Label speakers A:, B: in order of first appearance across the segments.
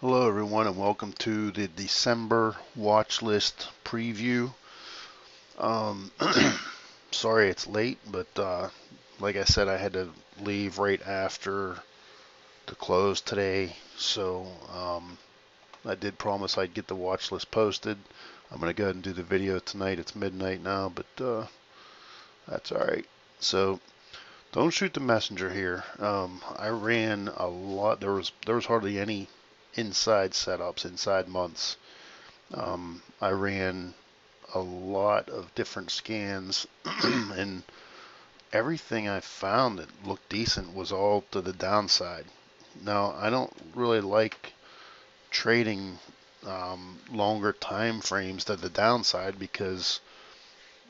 A: Hello everyone and welcome to the December watch list preview. Um, Sorry it's late, but like I said, I had to leave right after the close today. So I did promise I'd get the watch list posted. I'm going to go ahead and do the video tonight. It's midnight now, but that's alright. So don't shoot the messenger here. I ran a lot. There was hardly any inside setups, inside months. I ran a lot of different scans, and everything I found that looked decent was all to the downside. Now, I don't really like trading longer time frames to the downside because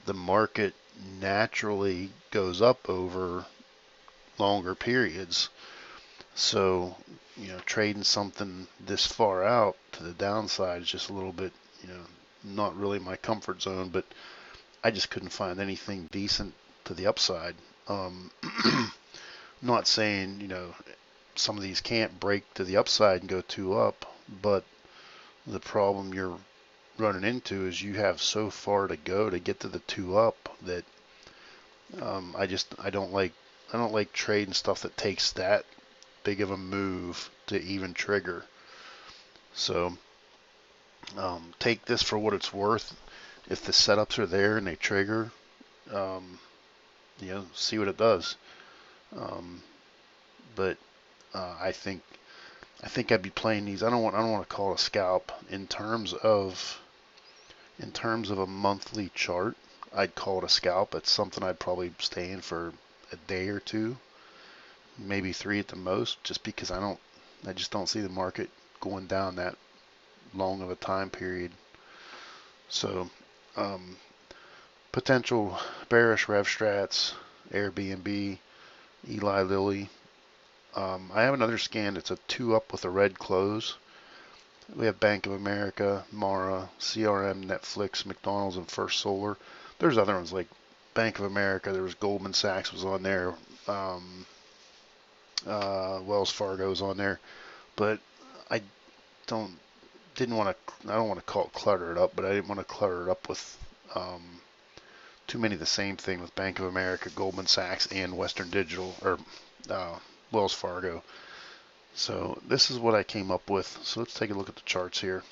A: the market naturally goes up over longer periods. So, trading something this far out to the downside is just a little bit, not really my comfort zone, but I just couldn't find anything decent to the upside. Um, Not saying, some of these can't break to the upside and go two up, but the problem you're running into is you have so far to go to get to the two up that I don't like trading stuff that takes that big of a move to even trigger. So take this for what it's worth. If the setups are there and they trigger, um, see what it does. Um, but I think I'd be playing these. I don't want to call it a scalp in terms of a monthly chart. I'd call it a scalp. It's something I'd probably stay in for a day or two, maybe three at the most, just because I just don't see the market going down that long of a time period. So um, potential bearish rev strats, Airbnb, Eli Lilly. I have another scan that's a two up with a red close. We have Bank of America, Mara, CRM, Netflix, McDonald's, and First Solar. There's other ones like Bank of America. There was Goldman Sachs was on there. Um, Wells Fargo was on there, but I don't didn't want to. I don't want to call it clutter it up, but I didn't want to clutter it up with too many of the same thing with Bank of America, Goldman Sachs, and Western Digital or uh, Wells Fargo. So this is what I came up with. So let's take a look at the charts here.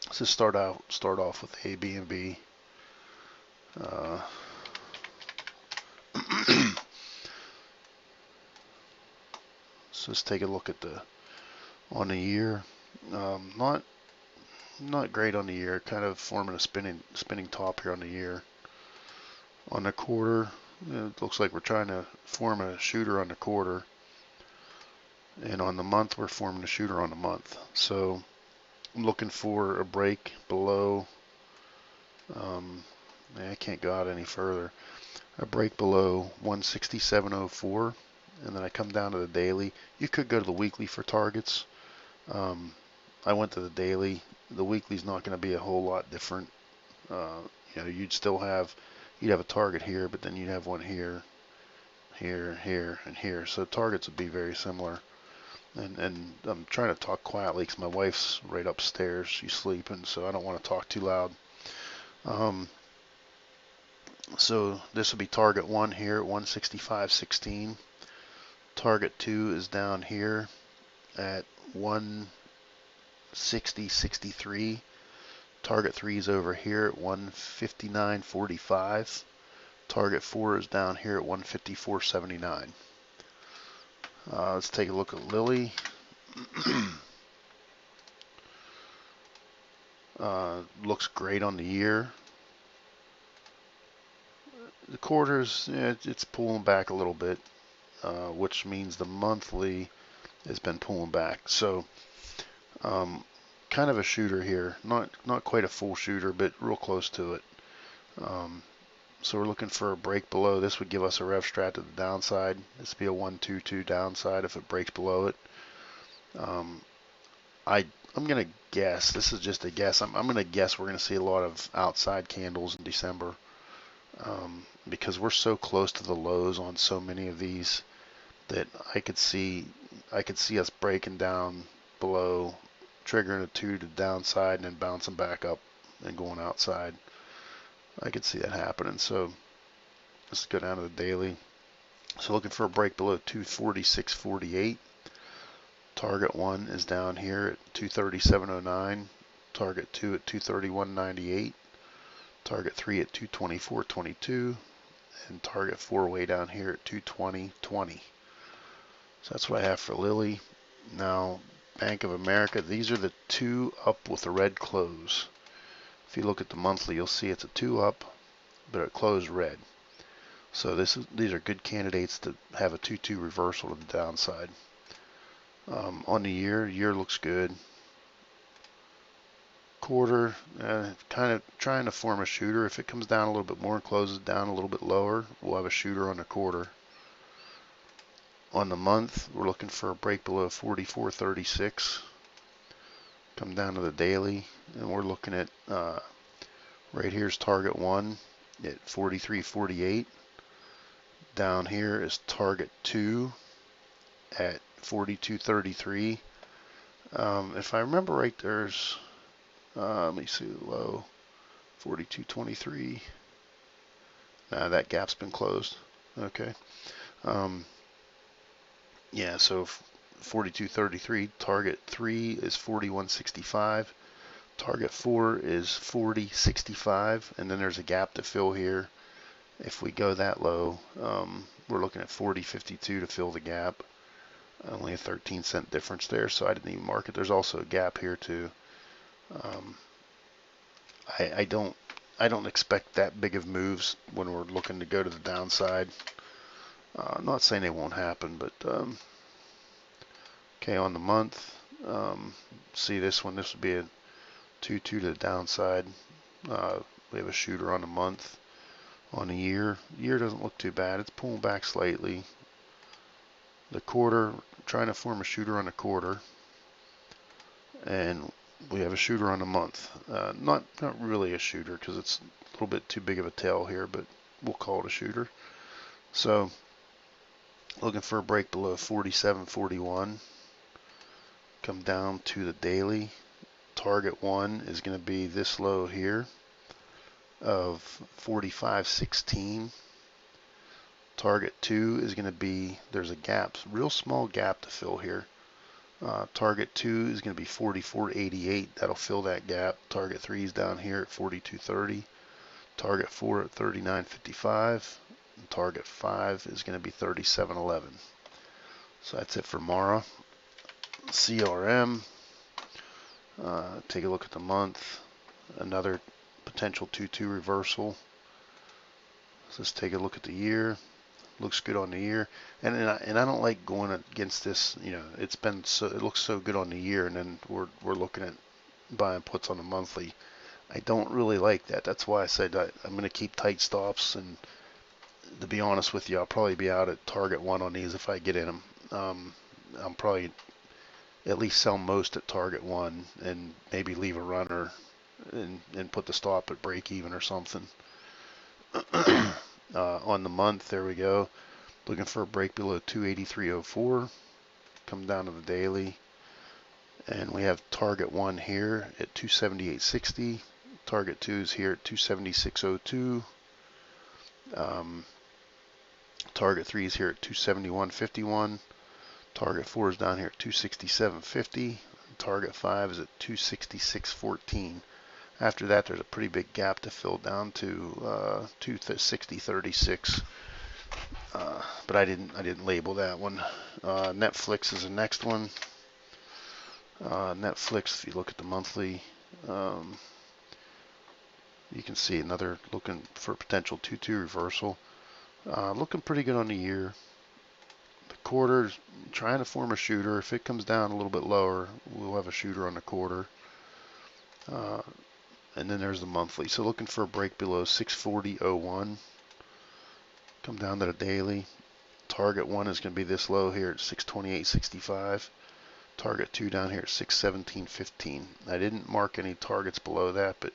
A: Let's just start off with ABNB. Uh, so let's take a look at the on the year. Not great on the year. Kind of forming a spinning top here on the year. On the quarter, it looks like we're trying to form a shooter on the quarter, and on the month we're forming a shooter on the month. So I'm looking for a break below. Um, I can't go out any further. A break below 167.04, and then I come down to the daily. You could go to the weekly for targets. Um, I went to the daily. The weekly's not going to be a whole lot different. Uh, you'd have a target here, but then you'd have one here, here, here, and here. So targets would be very similar. And I'm trying to talk quietly because my wife's right upstairs. She's sleeping, so I don't want to talk too loud. Um, so this would be target one here at 165.16. Target two is down here at 160.63. Target 3 is over here at 159.45. Target 4 is down here at 154.79. Let's take a look at Lilly. Looks great on the year. The quarters, it's pulling back a little bit, which means the monthly has been pulling back. So kind of a shooter here. Not quite a full shooter, but real close to it. So we're looking for a break below. This would give us a rev strat to the downside. This would be a 1-2-2 downside if it breaks below it. I'm gonna guess. This is just a guess. I'm gonna guess we're gonna see a lot of outside candles in December because we're so close to the lows on so many of these that I could see us breaking down below, triggering a 2 to the downside and then bouncing back up and going outside. I could see that happening. So let's go down to the daily. So looking for a break below 246.48. Target 1 is down here at 237.09. Target 2 at 231.98. Target 3 at 224.22. And target 4 way down here at 220.20. So that's what I have for Lilly. Now, Bank of America, these are the 2 up with a red close. If you look at the monthly, you'll see it's a 2 up, but it closed red. So these are good candidates to have a 2-2 reversal to the downside. On the year looks good. Quarter, kind of trying to form a shooter. If it comes down a little bit more and closes down a little bit lower, we'll have a shooter on the quarter. On the month, we're looking for a break below 44.36. Come down to the daily, and we're looking at right here's target 1 at 43.48. Down here is target 2 at 42.33. If I remember right, there's let me see the low, 42.23. That gap's been closed. Okay. Yeah, so 42.33. Target 3 is 41.65. Target 4 is 40.65, and then there's a gap to fill here. If we go that low, we're looking at 40.52 to fill the gap. Only a 13-cent difference there, so I didn't even mark it. There's also a gap here too. I don't expect that big of moves when we're looking to go to the downside. I'm not saying they won't happen, but okay, on the month, see this one. This would be a 2-2 to the downside. We have a shooter on the month. On the year doesn't look too bad. It's pulling back slightly. The quarter, trying to form a shooter on the quarter, and we have a shooter on the month. Not really a shooter because it's a little bit too big of a tail here, but we'll call it a shooter. So looking for a break below 47.41. Come down to the daily. Target 1 is going to be this low here of 45.16. Target 2 is going to be, there's a gap, real small gap to fill here. Target 2 is going to be 44.88. That'll fill that gap. Target 3 is down here at 42.30. Target 4 at 39.55. And target 5 is going to be 37.11. So that's it for Mara. CRM. Take a look at the month. Another potential 2-2 reversal. Let's take a look at the year. Looks good on the year, and I don't like going against this. You know, it looks so good on the year, and then we're looking at buying puts on the monthly. I don't really like that. That's why I said I'm going to keep tight stops, and to be honest with you, I'll probably be out at target 1 on these if I get in them. I'm probably at least sell most at target 1 and maybe leave a runner and put the stop at break even or something. On the month, there we go. Looking for a break below 283.04. Come down to the daily. And we have target 1 here at 278.60. Target 2 is here at 276.02. Target 3 is here at 271.51. Target 4 is down here at 267.50. Target 5 is at 266.14. After that, there's a pretty big gap to fill down to 260.36. But I didn't label that one. Netflix is the next one. Netflix, if you look at the monthly, you can see another looking for a potential 2-2 reversal. Looking pretty good on the year. The quarter's trying to form a shooter. If it comes down a little bit lower, we'll have a shooter on the quarter. And then there's the monthly. So looking for a break below 640.01. Come down to the daily. Target 1 is going to be this low here at 628.65. Target 2 down here at 617.15. I didn't mark any targets below that, but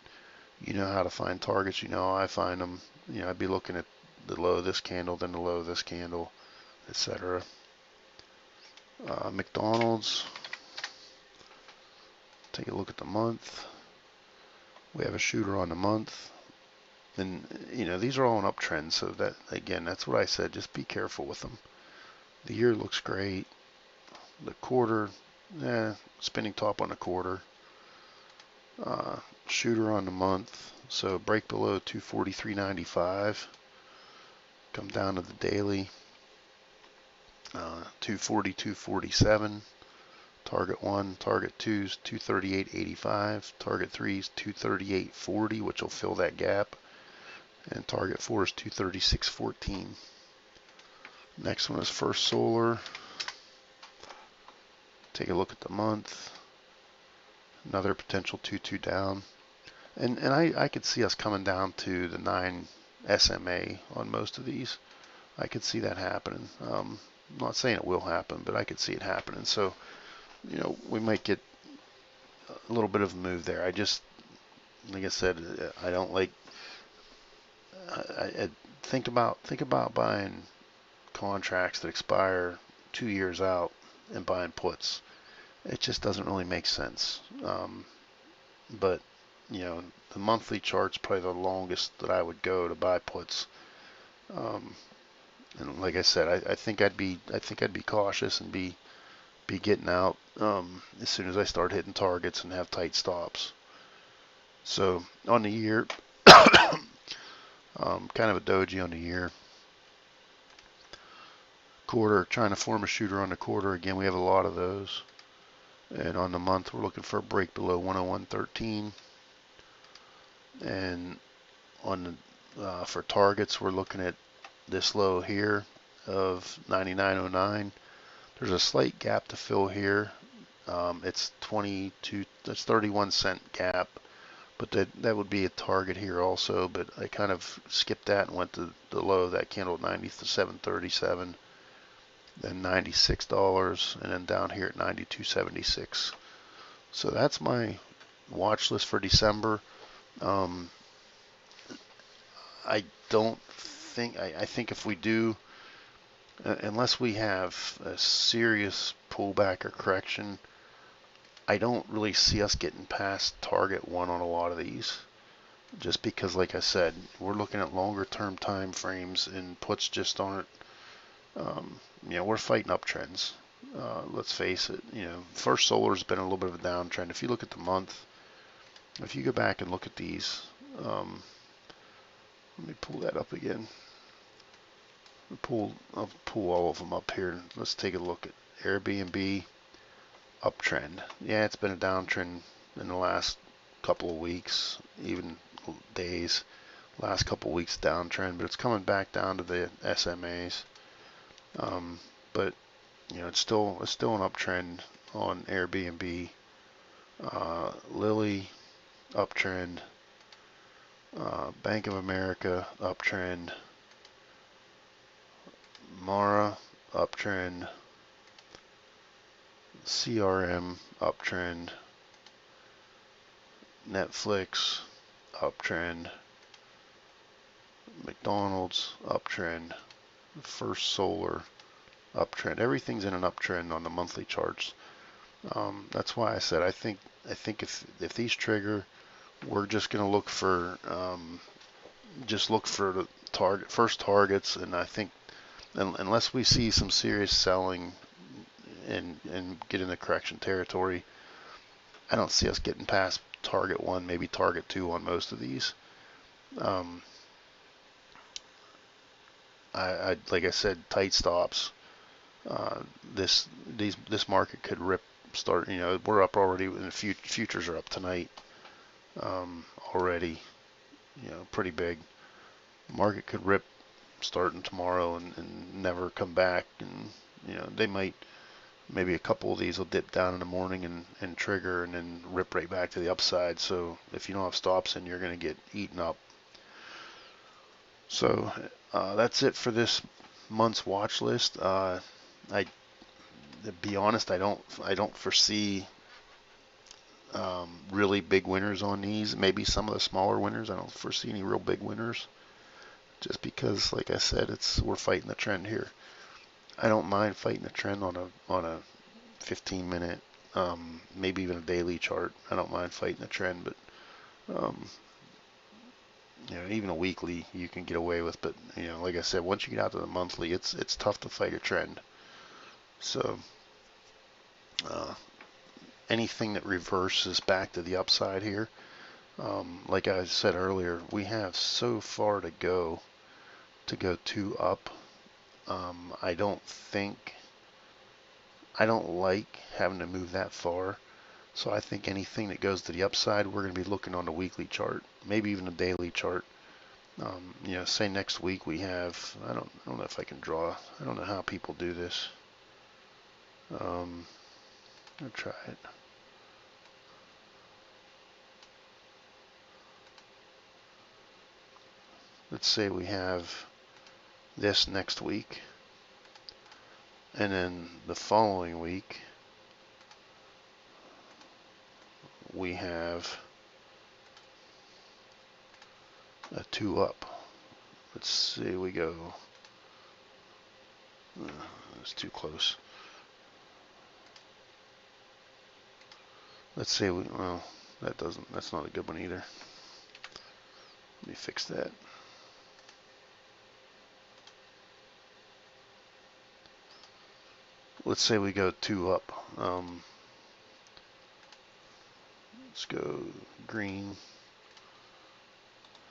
A: you know how to find targets. You know how I find them. You know, I'd be looking at the low of this candle, then the low of this candle, etc. McDonald's. Take a look at the month. We have a shooter on the month. And, you know, these are all an uptrend. So that, again, that's what I said. Just be careful with them. The year looks great. The quarter, spinning top on the quarter. Shooter on the month. So break below 243.95. Come down to the daily. 240, 247. Target 1, target 2 is 238.85. Target 3 is 238.40, which will fill that gap. And target 4 is 236.14. Next one is First Solar. Take a look at the month. Another potential 2-2 down. And I could see us coming down to the 9 SMA on most of these. I could see that happening. I'm not saying it will happen, but I could see it happening. So, you know, we might get a little bit of a move there. I just, like I said, I don't like. I think about buying contracts that expire 2 years out and buying puts. It just doesn't really make sense. But you know, the monthly chart's probably the longest that I would go to buy puts. And like I said, I think I'd be cautious and be getting out as soon as I start hitting targets and have tight stops. So on the year, kind of a doji on the year. Quarter, trying to form a shooter on the quarter. Again, we have a lot of those. And on the month, we're looking for a break below 101.13. And on the, for targets, we're looking at this low here of 99.09. There's a slight gap to fill here. It's 31-cent gap, but that would be a target here also. But I kind of skipped that and went to the low of that candle at 97.37, then $96, and then down here at 92.76. So that's my watch list for December. I don't think I think if we do, unless we have a serious pullback or correction, I don't really see us getting past target 1 on a lot of these. Just because, like I said, we're looking at longer term time frames and puts just aren't. You know, we're fighting uptrends. Let's face it. You know, First Solar's been a little bit of a downtrend. If you look at the month, if you go back and look at these, let me pull that up again. I'll pull all of them up here. Let's take a look at Airbnb uptrend. Yeah, it's been a downtrend in the last couple of weeks, even days. Last couple of weeks downtrend, but it's coming back down to the SMAs. But you know, it's still an uptrend on Airbnb. Lilly uptrend. Bank of America uptrend. Mara uptrend. CRM uptrend. Netflix uptrend. McDonald's uptrend. First Solar uptrend. Everything's in an uptrend on the monthly charts. That's why I said I think if these trigger, we're just going to look for the first targets, and I think unless we see some serious selling and get in the correction territory, I don't see us getting past target 1, maybe target 2 on most of these. I like I said, tight stops. This market could rip. Start. You know, we're up already. And the futures are up tonight. Already. You know, pretty big. Market could rip starting tomorrow and never come back. And you know, they might. Maybe a couple of these will dip down in the morning and trigger and then rip right back to the upside. So if you don't have stops in, you're going to get eaten up. So that's it for this month's watch list. To be honest, I don't foresee really big winners on these. Maybe some of the smaller winners. I don't foresee any real big winners, just because, like I said, we're fighting the trend here. I don't mind fighting the trend on a 15-minute, maybe even a daily chart. I don't mind fighting a trend, but even a weekly you can get away with. But like I said, once you get out to the monthly, it's tough to fight a trend. So anything that reverses back to the upside here, like I said earlier, we have so far to go two up. I don't like having to move that far. So I think anything that goes to the upside, we're going to be looking on the weekly chart, maybe even a daily chart. Say next week we have, I don't know if I can draw. I don't know how people do this. I'll try it. Let's say we have this next week, and then the following week we have a 2 up. Let's see, we go, it's too close. Let's say well, that's not a good one either. Let me fix that. Let's say we go 2 up. Let's go green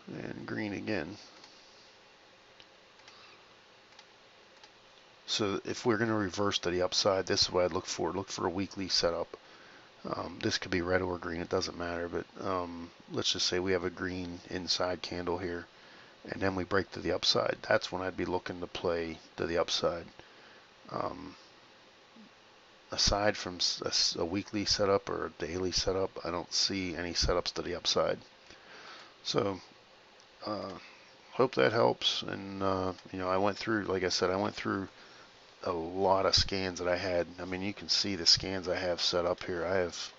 A: and green again. So if we're going to reverse to the upside, this is what I'd look for. Look for a weekly setup. This could be red or green, it doesn't matter, but let's just say we have a green inside candle here, and then we break to the upside. That's when I'd be looking to play to the upside. Aside from a weekly setup or a daily setup, I don't see any setups to the upside. So hope that helps. And I went through, like I said, I went through a lot of scans that I had. I mean, you can see the scans I have set up here. I have,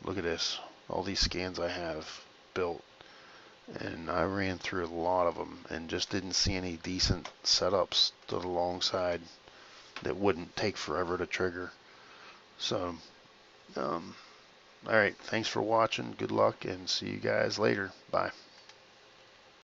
A: look at this, all these scans I have built, and I ran through a lot of them and just didn't see any decent setups to the long side that wouldn't take forever to trigger. So, all right, thanks for watching. Good luck, and see you guys later. Bye.